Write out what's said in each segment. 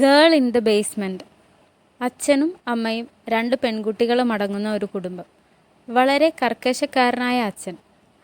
Girl in the basement. അച്ഛനും അമ്മയും 2 പെൺകുട്ടികളും അടങ്ങുന്ന ഒരു കുടുംബം. വളരെ കർക്കശക്കാരനായ അച്ഛൻ.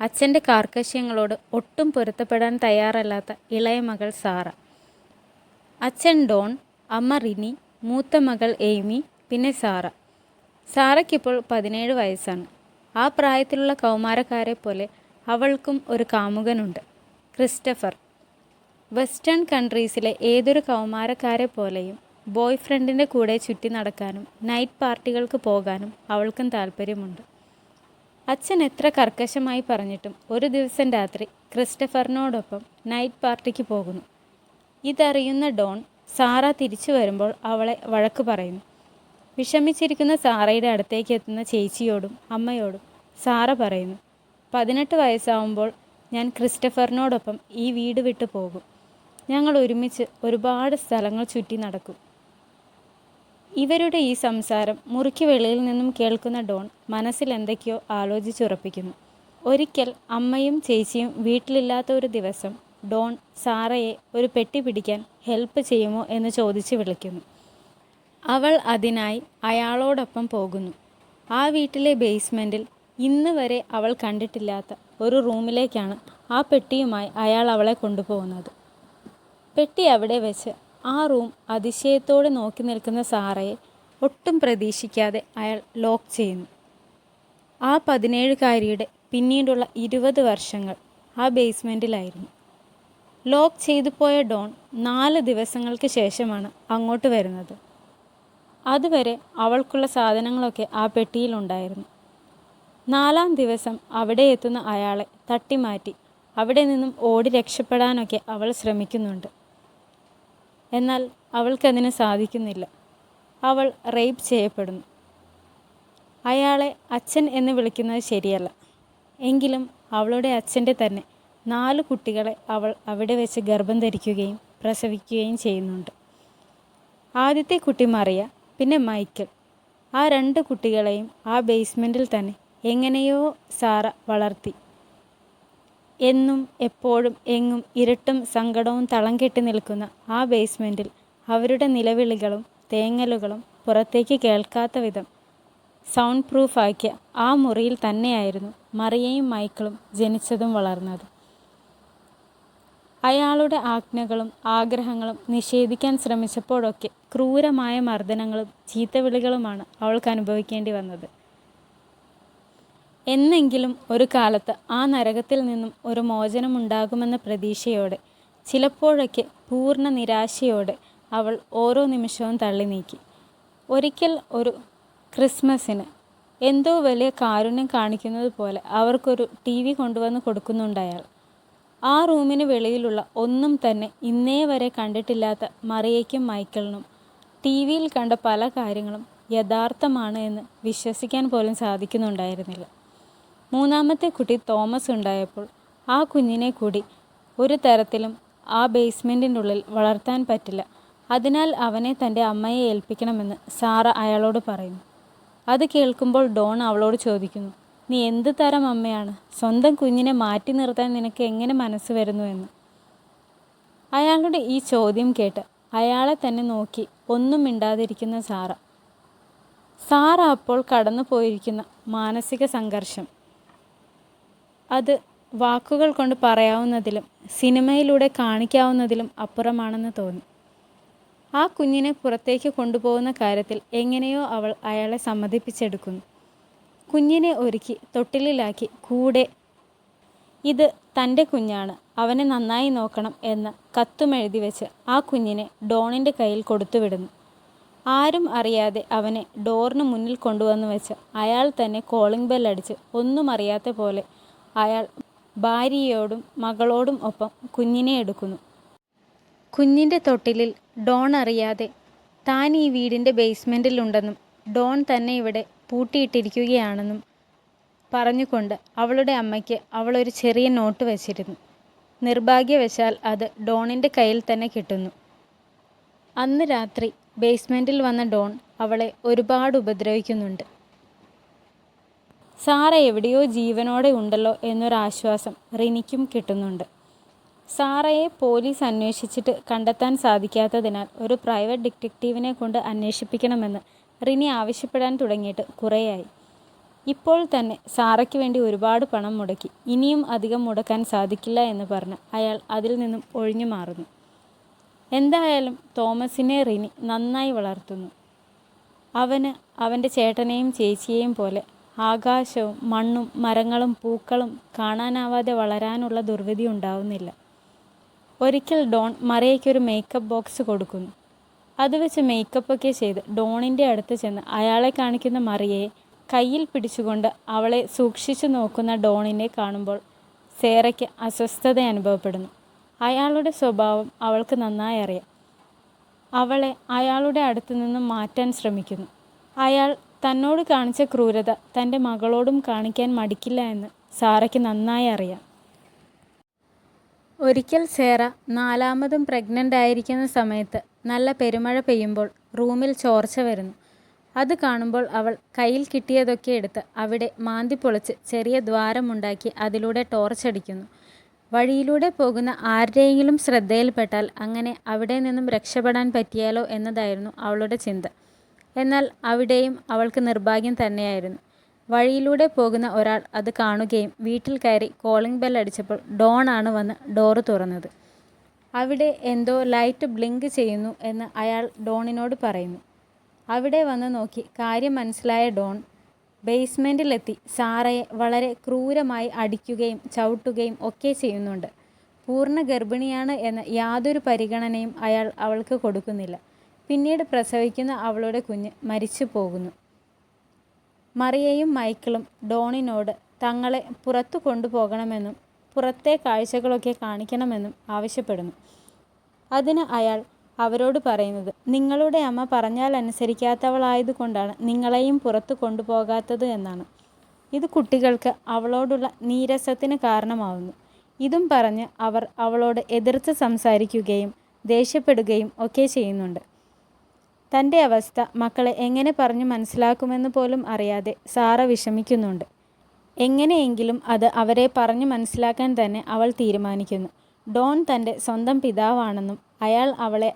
അച്ഛൻ്റെ കാർക്കശ്യങ്ങളോട് ഒട്ടും പൊരുത്തപ്പെടാൻ തയ്യാറല്ലാത്ത ഇളയ മകൾ സാറ. അച്ഛൻ ഡോൺ, അമ്മ റിനി, മൂത്ത മകൾ എയ്മി, പിന്നെ സാറ. സാറയ്ക്കിപ്പോൾ 17 വയസ്സാണ്. ആ പ്രായത്തിലുള്ള കൗമാരക്കാരെ പോലെ അവൾക്കും ഒരു കാമുകനുണ്ട്, ക്രിസ്റ്റഫർ. വെസ്റ്റേൺ കൺട്രീസിലെ ഏതൊരു കൗമാരക്കാരെ പോലെയും ബോയ് ഫ്രണ്ടിൻ്റെ കൂടെ ചുറ്റി നടക്കാനും നൈറ്റ് പാർട്ടികൾക്ക് പോകാനും അവൾക്കും താല്പര്യമുണ്ട്. അച്ഛൻ എത്ര കർക്കശമായി പറഞ്ഞിട്ടും ഒരു ദിവസം രാത്രി ക്രിസ്റ്റഫറിനോടൊപ്പം നൈറ്റ് പാർട്ടിക്ക് പോകുന്നു. ഇതറിയുന്ന ഡോൺ സാറ തിരിച്ചു വരുമ്പോൾ അവളെ വഴക്ക് പറയുന്നു. വിഷമിച്ചിരിക്കുന്ന സാറയുടെ അടുത്തേക്ക് എത്തുന്ന ചേച്ചിയോടും അമ്മയോടും സാറ പറയുന്നു, 18 വയസ്സാവുമ്പോൾ ഞാൻ ക്രിസ്റ്റഫറിനോടൊപ്പം ഈ വീട് വിട്ടു പോകും. ഞങ്ങൾ ഒരുമിച്ച് ഒരുപാട് സ്ഥലങ്ങൾ ചുറ്റി നടക്കും. ഇവരുടെ ഈ സംസാരം മുറിക്ക് വെളിയിൽ നിന്നും കേൾക്കുന്ന ഡോൺ മനസ്സിൽ എന്തൊക്കെയോ ആലോചിച്ചുറപ്പിക്കുന്നു. ഒരിക്കൽ അമ്മയും ചേച്ചിയും വീട്ടിലില്ലാത്ത ഒരു ദിവസം ഡോൺ സാറയെ ഒരു പെട്ടി പിടിക്കാൻ ഹെൽപ്പ് ചെയ്യുമോ എന്ന് ചോദിച്ച് വിളിക്കുന്നു. അവൾ അതിനായി അയാളോടൊപ്പം പോകുന്നു. ആ വീട്ടിലെ ബേസ്മെൻറ്റിൽ ഇന്ന് വരെ അവൾ കണ്ടിട്ടില്ലാത്ത ഒരു റൂമിലേക്കാണ് ആ പെട്ടിയുമായി അയാൾ അവളെ കൊണ്ടുപോകുന്നത്. പെട്ടി അവിടെ വെച്ച് ആ റൂം അതിശയത്തോടെ നോക്കി നിൽക്കുന്ന സാറയെ ഒട്ടും പ്രതീക്ഷിക്കാതെ അയാൾ ലോക്ക് ചെയ്യുന്നു. ആ 17-കാരിയുടെ പിന്നീടുള്ള 20 വർഷങ്ങൾ ആ ബേസ്മെൻറ്റിലായിരുന്നു. ലോക്ക് ചെയ്തു പോയ ഡോൺ 4 ദിവസങ്ങൾക്ക് ശേഷമാണ് അങ്ങോട്ട് വരുന്നത്. അതുവരെ അവൾക്കുള്ള സാധനങ്ങളൊക്കെ ആ പെട്ടിയിലുണ്ടായിരുന്നു. 4-ാം ദിവസം അവിടെ എത്തുന്ന അയാളെ തട്ടിമാറ്റി അവിടെ നിന്നും ഓടി രക്ഷപ്പെടാനൊക്കെ അവൾ ശ്രമിക്കുന്നുണ്ട്. എന്നാൽ അവൾക്കതിന് സാധിക്കുന്നില്ല. അവൾ റേപ്പ് ചെയ്യപ്പെടുന്നു. അയാളെ അച്ഛൻ എന്ന് വിളിക്കുന്നത് ശരിയല്ല. എങ്കിലും അവളുടെ അച്ഛൻ്റെ തന്നെ 4 കുട്ടികളെ അവൾ അവിടെ വെച്ച് ഗർഭം ധരിക്കുകയും പ്രസവിക്കുകയും ചെയ്യുന്നുണ്ട്. ആദ്യത്തെ കുട്ടി മറിയ, പിന്നെ മൈക്കിൾ. ആ 2 കുട്ടികളെയും ആ ബേസ്മെൻറ്റിൽ തന്നെ എങ്ങനെയോ സാറ വളർത്തി. എന്നും എപ്പോഴും എങ്ങും ഇരുട്ടും സങ്കടവും തളം കെട്ടി നിൽക്കുന്ന ആ ബേസ്മെൻറ്റിൽ അവരുടെ നിലവിളികളും തേങ്ങലുകളും പുറത്തേക്ക് കേൾക്കാത്ത വിധം സൗണ്ട് പ്രൂഫാക്കിയ ആ മുറിയിൽ തന്നെയായിരുന്നു മറിയയും മൈക്കിളും ജനിച്ചതും വളർന്നതും. അയാളുടെ ആജ്ഞകളും ആഗ്രഹങ്ങളും നിഷേധിക്കാൻ ശ്രമിച്ചപ്പോഴൊക്കെ ക്രൂരമായ മർദ്ദനങ്ങളും ചീത്തവിളികളുമാണ് അവൾക്ക് അനുഭവിക്കേണ്ടി വന്നത്. എന്നെങ്കിലും ഒരു കാലത്ത് ആ നരകത്തിൽ നിന്നും ഒരു മോചനമുണ്ടാകുമെന്ന പ്രതീക്ഷയോടെ, ചിലപ്പോഴൊക്കെ പൂർണ്ണ നിരാശയോടെ അവൾ ഓരോ നിമിഷവും തള്ളി നീക്കി. ഒരിക്കൽ ഒരു ക്രിസ്മസിന് എന്തോ വലിയ കാരുണ്യം കാണിക്കുന്നത് പോലെ അവർക്കൊരു TV കൊണ്ടുവന്ന് കൊടുക്കുന്നുണ്ടയാൾ. ആ റൂമിന് വെളിയിലുള്ള ഒന്നും തന്നെ ഇന്നേ വരെ കണ്ടിട്ടില്ലാത്ത മറിയയ്ക്കും മൈക്കിളിനും TV-യിൽ കണ്ട പല കാര്യങ്ങളും യഥാർത്ഥമാണ് എന്ന് വിശ്വസിക്കാൻ പോലും സാധിക്കുന്നുണ്ടായിരുന്നില്ല. 3-ാമത്തെ കുട്ടി തോമസ് ഉണ്ടായപ്പോൾ ആ കുഞ്ഞിനെ കൂടി ഒരു തരത്തിലും ആ ബേസ്മെൻറ്റിൻ്റെ ഉള്ളിൽ വളർത്താൻ പറ്റില്ല. അതിനാൽ അവനെ തൻ്റെ അമ്മയെ ഏൽപ്പിക്കണമെന്ന് സാറ അയാളോട് പറയുന്നു. അത് കേൾക്കുമ്പോൾ ഡോൺ അവളോട് ചോദിക്കുന്നു, നീ എന്ത് തരം അമ്മയാണ്? സ്വന്തം കുഞ്ഞിനെ മാറ്റി നിർത്താൻ നിനക്ക് എങ്ങനെ മനസ്സ് വരുന്നു എന്ന്. അയാളുടെ ഈ ചോദ്യം കേട്ട് അയാളെ തന്നെ നോക്കി ഒന്നും മിണ്ടാതിരിക്കുന്ന സാറ അപ്പോൾ കടന്നു പോയിരിക്കുന്ന മാനസിക സംഘർഷം അത് വാക്കുകൾ കൊണ്ട് പറയാവുന്നതിലും സിനിമയിലൂടെ കാണിക്കാവുന്നതിലും അപ്പുറമാണെന്ന് തോന്നി. ആ കുഞ്ഞിനെ പുറത്തേക്ക് കൊണ്ടുപോകുന്ന കാര്യത്തിൽ എങ്ങനെയോ അവൾ അയാളെ സമ്മതിപ്പിച്ചെടുക്കുന്നു. കുഞ്ഞിനെ ഒരുക്കി തൊട്ടിലിലാക്കി കൂടെ ഇത് തൻ്റെ കുഞ്ഞാണ്, അവനെ നന്നായി നോക്കണം എന്ന കത്തുമെഴുതി വെച്ച് ആ കുഞ്ഞിനെ ഡോണിൻ്റെ കയ്യിൽ കൊടുത്തുവിടുന്നു. ആരും അറിയാതെ അവനെ ഡോറിന് മുന്നിൽ കൊണ്ടുവന്ന് വെച്ച് അയാൾ തന്നെ കോളിംഗ് ബെല്ലടിച്ച് ഒന്നും അറിയാത്ത പോലെ അയാൾ ഭാര്യയോടും മകളോടും ഒപ്പം കുഞ്ഞിനെ എടുക്കുന്നു. കുഞ്ഞിൻ്റെ തൊട്ടിലിൽ ഡോൺ അറിയാതെ താൻ ഈ വീടിൻ്റെ ബേസ്മെൻറ്റിലുണ്ടെന്നും ഡോൺ തന്നെ ഇവിടെ പൂട്ടിയിട്ടിരിക്കുകയാണെന്നും പറഞ്ഞുകൊണ്ട് അവളുടെ അമ്മയ്ക്ക് അവളൊരു ചെറിയ നോട്ട് വച്ചിരുന്നു. നിർഭാഗ്യവശാൽ അത് ഡോണിൻ്റെ കയ്യിൽ തന്നെ കിട്ടുന്നു. അന്ന് രാത്രി ബേസ്മെൻറ്റിൽ വന്ന ഡോൺ അവളെ ഒരുപാട് ഉപദ്രവിക്കുന്നുണ്ട്. സാറ എവിടെയോ ജീവനോടെ ഉണ്ടല്ലോ എന്നൊരാശ്വാസം റിനിക്കും കിട്ടുന്നുണ്ട്. സാറയെ പോലീസ് അന്വേഷിച്ചിട്ട് കണ്ടെത്താൻ സാധിക്കാത്തതിനാൽ ഒരു പ്രൈവറ്റ് ഡിറ്റക്റ്റീവിനെ കൊണ്ട് അന്വേഷിപ്പിക്കണമെന്ന് റിനി ആവശ്യപ്പെടാൻ തുടങ്ങിയിട്ട് കുറേയായി. ഇപ്പോൾ തന്നെ സാറയ്ക്ക് വേണ്ടി ഒരുപാട് പണം മുടക്കി. ഇനിയും അധികം മുടക്കാൻ സാധിക്കില്ല എന്ന് പറഞ്ഞ് അയാൾ അതിൽ നിന്നും ഒഴിഞ്ഞു മാറുന്നു. എന്തായാലും തോമസിനെ റിനി നന്നായി വളർത്തുന്നു. അവന് അവൻ്റെ ചേട്ടനെയും ചേച്ചിയെയും പോലെ ആകാശവും മണ്ണും മരങ്ങളും പൂക്കളും കാണാനാവാതെ വളരാനുള്ള ദുർവിധി ഉണ്ടാവുന്നില്ല. ഒരിക്കൽ ഡോൺ മറിയയ്ക്കൊരു മേക്കപ്പ് ബോക്സ് കൊടുക്കുന്നു. അത് വെച്ച് മേക്കപ്പൊക്കെ ചെയ്ത് ഡോണിൻ്റെ അടുത്ത് ചെന്ന് അയാളെ കാണിക്കുന്ന മറിയയെ കയ്യിൽ പിടിച്ചുകൊണ്ട് അവളെ സൂക്ഷിച്ചു നോക്കുന്ന ഡോണിനെ കാണുമ്പോൾ സേറയ്ക്ക് അസ്വസ്ഥത അനുഭവപ്പെടുന്നു. അയാളുടെ സ്വഭാവം അവൾക്ക് നന്നായി അറിയാം. അവളെ അയാളുടെ അടുത്ത് നിന്നും മാറ്റാൻ ശ്രമിക്കുന്നു. അയാൾ തന്നോട് കാണിച്ച ക്രൂരത തൻ്റെ മകളോടും കാണിക്കാൻ മടിക്കില്ല എന്ന് സാറയ്ക്ക് നന്നായി അറിയാം. ഒരിക്കൽ സേറ 4ാമതും പ്രഗ്നൻ്റ് ആയിരിക്കുന്ന സമയത്ത് നല്ല പെരുമഴ പെയ്യുമ്പോൾ റൂമിൽ ചോർച്ച വരുന്നു. അത് കാണുമ്പോൾ അവൾ കയ്യിൽ കിട്ടിയതൊക്കെ എടുത്ത് അവിടെ മാന്തിപ്പൊളിച്ച് ചെറിയ ദ്വാരമുണ്ടാക്കി അതിലൂടെ ടോർച്ചടിക്കുന്നു. വഴിയിലൂടെ പോകുന്ന ആരുടെയെങ്കിലും ശ്രദ്ധയിൽപ്പെട്ടാൽ അങ്ങനെ അവിടെ നിന്നും രക്ഷപ്പെടാൻ പറ്റിയാലോ എന്നതായിരുന്നു അവളുടെ ചിന്ത. എന്നാൽ അവിടെയും അവൾക്ക് നിർഭാഗ്യം തന്നെയായിരുന്നു. വഴിയിലൂടെ പോകുന്ന ഒരാൾ അത് കാണുകയും വീട്ടിൽ കയറി കോളിംഗ് ബെൽ അടിച്ചപ്പോൾ ഡോൺ ആണ് വന്ന് ഡോറ് തുറന്നത്. അവിടെ എന്തോ ലൈറ്റ് ബ്ലിങ്ക് ചെയ്യുന്നു എന്ന് അയാൾ ഡോണിനോട് പറയുന്നു. അവിടെ വന്ന് നോക്കി കാര്യം മനസ്സിലായ ഡോൺ ബേസ്മെൻറ്റിലെത്തി സാറയെ വളരെ ക്രൂരമായി അടിക്കുകയും ചവിട്ടുകയും ഒക്കെ ചെയ്യുന്നുണ്ട്. പൂർണ്ണ ഗർഭിണിയാണ് എന്ന യാതൊരു പരിഗണനയും അയാൾ അവൾക്ക് കൊടുക്കുന്നില്ല. പിന്നീട് പ്രസവിക്കുന്ന അവളുടെ കുഞ്ഞ് മരിച്ചു പോകുന്നു. മറിയയും മൈക്കിളും ഡോണിനോട് തങ്ങളെ പുറത്തു കൊണ്ടുപോകണമെന്നും പുറത്തെ കാഴ്ചകളൊക്കെ കാണിക്കണമെന്നും ആവശ്യപ്പെടുന്നു. അതിന് അയാൾ അവരോട് പറയുന്നത്, നിങ്ങളുടെ അമ്മ പറഞ്ഞാൽ അനുസരിക്കാത്തവളായതുകൊണ്ടാണ് നിങ്ങളെയും പുറത്തു കൊണ്ടുപോകാത്തത് എന്നാണ്. ഇത് കുട്ടികൾക്ക് അവളോടുള്ള നീരസത്തിന് കാരണമാവുന്നു. ഇതും പറഞ്ഞ് അവർ അവളോട് എതിർത്ത് സംസാരിക്കുകയും ദേഷ്യപ്പെടുകയും ഒക്കെ ചെയ്യുന്നുണ്ട്. തൻ്റെ അവസ്ഥ മക്കളെ എങ്ങനെ പറഞ്ഞു മനസ്സിലാക്കുമെന്ന് പോലും അറിയാതെ സാറ വിഷമിക്കുന്നുണ്ട്. എങ്ങനെയെങ്കിലും അത് അവരെ പറഞ്ഞു മനസ്സിലാക്കാൻ തന്നെ അവൾ തീരുമാനിക്കുന്നു. ഡോൺ തൻ്റെ സ്വന്തം പിതാവാണെന്നും അയാൾ അവളെ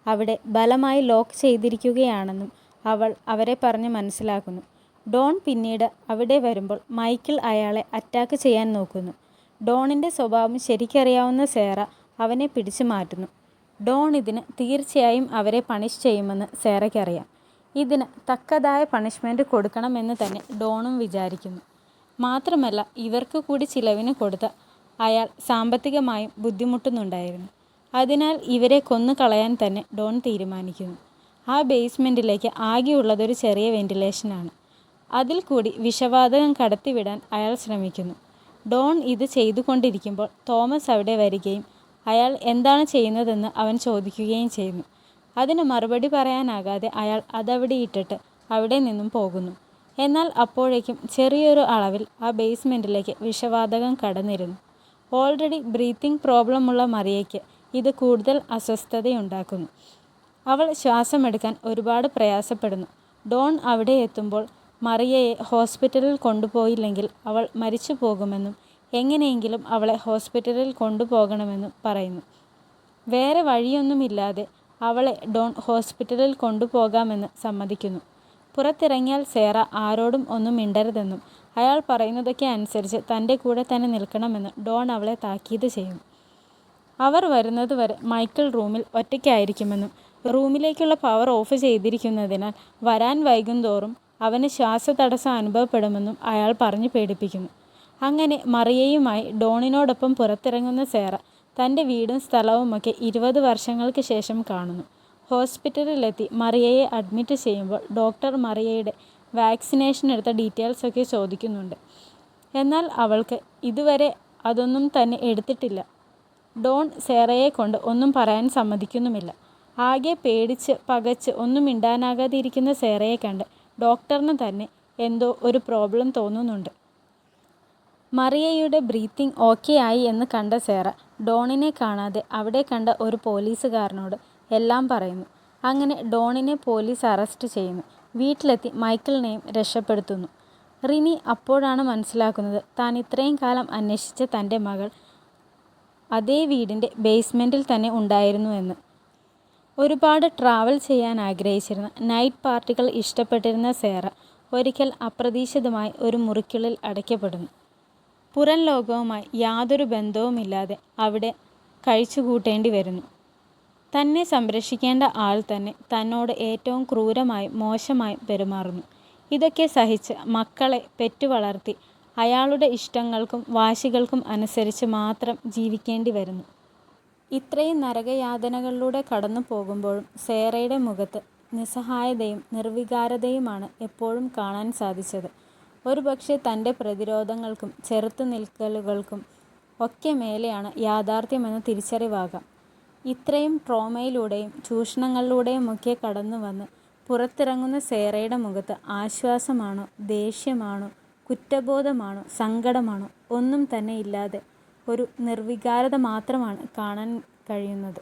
അവിടെ ബലമായി ലോക്ക് ചെയ്തിരിക്കുകയാണെന്നും അവൾ അവരെ പറഞ്ഞ് മനസ്സിലാക്കുന്നു. ഡോൺ പിന്നീട് അവിടെ വരുമ്പോൾ മൈക്കിൾ അയാളെ അറ്റാക്ക് ചെയ്യാൻ നോക്കുന്നു. ഡോണിൻ്റെ സ്വഭാവം ശരിക്കറിയാവുന്ന സേറ അവനെ പിടിച്ചു മാറ്റുന്നു. ഡോൺ ഇതിന് തീർച്ചയായും അവരെ പണിഷ് ചെയ്യുമെന്ന് സേറയ്ക്കറിയാം. ഇതിന് തക്കതായ പണിഷ്മെൻറ്റ് കൊടുക്കണമെന്ന് തന്നെ ഡോണും വിചാരിക്കുന്നു. മാത്രമല്ല ഇവർക്ക് കൂടി ചിലവിന് കൊടുത്ത അയാൾ സാമ്പത്തികമായും ബുദ്ധിമുട്ടുന്നുണ്ടായിരുന്നു. അതിനാൽ ഇവരെ കൊന്നു കളയാൻ തന്നെ ഡോൺ തീരുമാനിക്കുന്നു. ആ ബേസ്മെൻറ്റിലേക്ക് ആകെയുള്ളതൊരു ചെറിയ വെന്റിലേഷനാണ്. അതിൽ കൂടി വിഷവാതകം കടത്തിവിടാൻ അയാൾ ശ്രമിക്കുന്നു. ഡോൺ ഇത് ചെയ്തുകൊണ്ടിരിക്കുമ്പോൾ തോമസ് അവിടെ വരികയും അയാൾ എന്താണ് ചെയ്യുന്നതെന്ന് അവൻ ചോദിക്കുകയും ചെയ്യുന്നു. അതിന് മറുപടി പറയാനാകാതെ അയാൾ അതവിടെ ഇട്ടിട്ട് അവിടെ നിന്നും പോകുന്നു. എന്നാൽ അപ്പോഴേക്കും ചെറിയൊരു അളവിൽ ആ ബേസ്മെൻറ്റിലേക്ക് വിഷവാതകം കടന്നിരുന്നു. ഓൾറെഡി ബ്രീത്തിങ് പ്രോബ്ലമുള്ള മറിയയ്ക്ക് ഇത് കൂടുതൽ അസ്വസ്ഥതയുണ്ടാക്കുന്നു. അവൾ ശ്വാസമെടുക്കാൻ ഒരുപാട് പ്രയാസപ്പെടുന്നു. ഡോൺ അവിടെ എത്തുമ്പോൾ മറിയയെ ഹോസ്പിറ്റലിൽ കൊണ്ടുപോയില്ലെങ്കിൽ അവൾ മരിച്ചു പോകുമെന്നും എങ്ങനെയെങ്കിലും അവളെ ഹോസ്പിറ്റലിൽ കൊണ്ടുപോകണമെന്നും പറയുന്നു. വേറെ വഴിയൊന്നുമില്ലാതെ അവളെ ഡോൺ ഹോസ്പിറ്റലിൽ കൊണ്ടുപോകാമെന്ന് സമ്മതിക്കുന്നു. പുറത്തിറങ്ങിയാൽ സേറ ആരോടും ഒന്നും മിണ്ടരുതെന്നും അയാൾ പറയുന്നതൊക്കെ അനുസരിച്ച് തൻ്റെ കൂടെ തന്നെ നിൽക്കണമെന്ന് ഡോൺ അവളെ താക്കീത് ചെയ്യുന്നു. അവർ വരുന്നതുവരെ മൈക്കിൾ റൂമിൽ ഒറ്റയ്ക്കായിരിക്കുമെന്നും റൂമിലേക്കുള്ള പവർ ഓഫ് ചെയ്തിരിക്കുന്നതിനാൽ വരാൻ വൈകുന്തോറും അവന് ശ്വാസതടസ്സം അനുഭവപ്പെടുമെന്നും അയാൾ പറഞ്ഞു പേടിപ്പിക്കുന്നു. അങ്ങനെ മറിയയുമായി ഡോണിനോടൊപ്പം പുറത്തിറങ്ങുന്ന സേറ തൻ്റെ വീടും സ്ഥലവുമൊക്കെ 20 വർഷങ്ങൾക്ക് ശേഷം കാണുന്നു. ഹോസ്പിറ്റലിലെത്തി മറിയയെ അഡ്മിറ്റ് ചെയ്യുമ്പോൾ ഡോക്ടർ മറിയയുടെ വാക്സിനേഷൻ എടുത്ത ഡീറ്റെയിൽസൊക്കെ ചോദിക്കുന്നുണ്ട്. എന്നാൽ അവൾക്ക് ഇതുവരെ അതൊന്നും തന്നെ എടുത്തിട്ടില്ല. ഡോൺ സേറയെ കൊണ്ട് ഒന്നും പറയാൻ സമ്മതിക്കുന്നുമില്ല. ആകെ പേടിച്ച് പകച്ച് ഒന്നും മിണ്ടാനാകാതെ ഇരിക്കുന്ന സേറയെ കണ്ട് ഡോക്ടറിന് തന്നെ എന്തോ ഒരു പ്രോബ്ലം തോന്നുന്നുണ്ട്. മറിയയുടെ ബ്രീത്തിങ് ഓക്കെ ആയി എന്ന് കണ്ട സേറ ഡോണിനെ കാണാതെ അവിടെ കണ്ട ഒരു പോലീസുകാരനോട് എല്ലാം പറയുന്നു. അങ്ങനെ ഡോണിനെ പോലീസ് അറസ്റ്റ് ചെയ്യുന്നു. വീട്ടിലെത്തി മൈക്കിളിനെയും രക്ഷപ്പെടുത്തുന്നു. റിനി അപ്പോഴാണ് മനസ്സിലാക്കുന്നത് താൻ ഇത്രയും കാലം അന്വേഷിച്ച തൻ്റെ മകൾ അതേ വീടിൻ്റെ ബേസ്മെൻറ്റിൽ തന്നെ ഉണ്ടായിരുന്നു എന്ന്. ഒരുപാട് ട്രാവൽ ചെയ്യാൻ ആഗ്രഹിച്ചിരുന്ന, നൈറ്റ് പാർട്ടികൾ ഇഷ്ടപ്പെട്ടിരുന്ന സേറ ഒരിക്കൽ അപ്രതീക്ഷിതമായി ഒരു മുറിക്കുള്ളിൽ അടയ്ക്കപ്പെടുന്നു. പുറം ലോകവുമായി യാതൊരു ബന്ധവുമില്ലാതെ അവിടെ കഴിച്ചുകൂട്ടേണ്ടി വരുന്നു. തന്നെ സംരക്ഷിക്കേണ്ട ആൾ തന്നെ തന്നോട് ഏറ്റവും ക്രൂരമായും മോശമായും പെരുമാറുന്നു. ഇതൊക്കെ സഹിച്ച് മക്കളെ പെറ്റുവളർത്തി അയാളുടെ ഇഷ്ടങ്ങൾക്കും വാശികൾക്കും അനുസരിച്ച് മാത്രം ജീവിക്കേണ്ടി വരുന്നു. ഇത്രയും നരകയാതനകളിലൂടെ കടന്നു പോകുമ്പോഴും സേറയുടെ മുഖത്ത് നിസ്സഹായതയും നിർവികാരതയുമാണ് എപ്പോഴും കാണാൻ സാധിച്ചത്. ഒരുപക്ഷെ തൻ്റെ പ്രതിരോധങ്ങൾക്കും ചെറുത്തുനിൽക്കലുകൾക്കും ഒക്കെ മേലെയാണ് യാഥാർത്ഥ്യമെന്ന തിരിച്ചറിവാകാം. ഇത്രയും ട്രോമയിലൂടെയും ചൂഷണങ്ങളിലൂടെയുമൊക്കെ കടന്നു വന്ന് പുറത്തിറങ്ങുന്ന സേറയുടെ മുഖത്ത് ആശ്വാസമാണോ, ദേഷ്യമാണോ, കുറ്റബോധമാണോ, സങ്കടമാണോ ഒന്നും തന്നെ ഇല്ലാതെ ഒരു നിർവികാരത മാത്രമാണ് കാണാൻ കഴിയുന്നത്.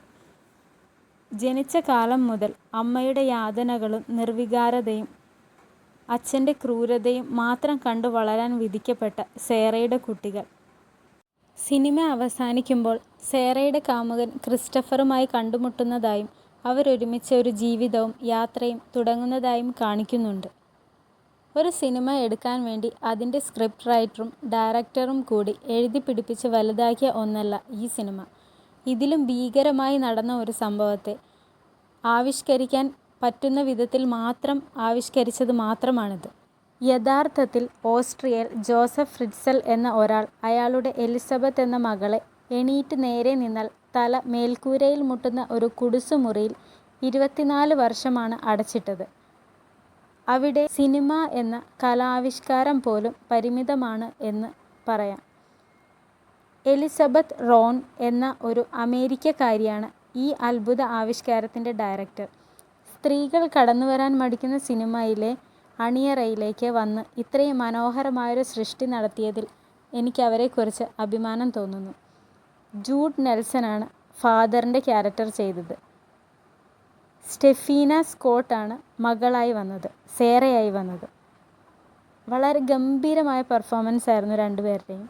ജനിച്ച കാലം മുതൽ അമ്മയുടെ യാതനകളും നിർവികാരതയും അച്ഛൻ്റെ ക്രൂരതയും മാത്രം കണ്ടു വളരാൻ വിധിക്കപ്പെട്ട സേറയുടെ കുട്ടികൾ. സിനിമ അവസാനിക്കുമ്പോൾ സേറയുടെ കാമുകൻ ക്രിസ്റ്റഫറുമായി കണ്ടുമുട്ടുന്നതായും അവരൊരുമിച്ച് ഒരു ജീവിതവും യാത്രയും തുടങ്ങുന്നതായും കാണിക്കുന്നുണ്ട്. ഒരു സിനിമ എടുക്കാൻ വേണ്ടി അതിൻ്റെ സ്ക്രിപ്റ്റ് റൈറ്ററും ഡയറക്ടറും കൂടി എഴുതിപ്പിടിപ്പിച്ച് വലുതാക്കിയ ഒന്നല്ല ഈ സിനിമ. ഇതിലും ഭീകരമായി നടന്ന ഒരു സംഭവത്തെ ആവിഷ്കരിക്കാൻ പറ്റുന്ന വിധത്തിൽ മാത്രം ആവിഷ്കരിച്ചത് മാത്രമാണിത്. യഥാർത്ഥത്തിൽ ഓസ്ട്രിയയിൽ ജോസഫ് ഫ്രിറ്റ്സൽ എന്ന ഒരാൾ അയാളുടെ എലിസബത്ത് എന്ന മകളെ എണീറ്റ് നേരെ നിന്നാൽ തല മേൽക്കൂരയിൽ മുട്ടുന്ന ഒരു കുടുസുമുറിയിൽ 24 വർഷമാണ് അടച്ചിട്ടത്. അവിടെ സിനിമ എന്ന കലാവിഷ്കാരം പോലും പരിമിതമാണ് എന്ന് പറയാം. എലിസബത്ത് റോൺ എന്ന ഒരു അമേരിക്കക്കാരിയാണ് ഈ അത്ഭുത ആവിഷ്കാരത്തിൻ്റെ ഡയറക്ടർ. സ്ത്രീകൾ കടന്നുവരാൻ മടിക്കുന്ന സിനിമയിലെ അണിയറയിലേക്ക് വന്ന് ഇത്രയും മനോഹരമായൊരു സൃഷ്ടി നടത്തിയതിൽ എനിക്ക് അവരെക്കുറിച്ച് അഭിമാനം തോന്നുന്നു. ജൂഡ് നെൽസനാണ് ഫാദറിൻ്റെ ക്യാരക്ടർ ചെയ്തത്. സ്റ്റെഫീന സ്കോട്ടാണ് മകളായി വന്നത്, സേറയായി വന്നത്. വളരെ ഗംഭീരമായ പെർഫോമൻസ് ആയിരുന്നു രണ്ടുപേരുടെയും.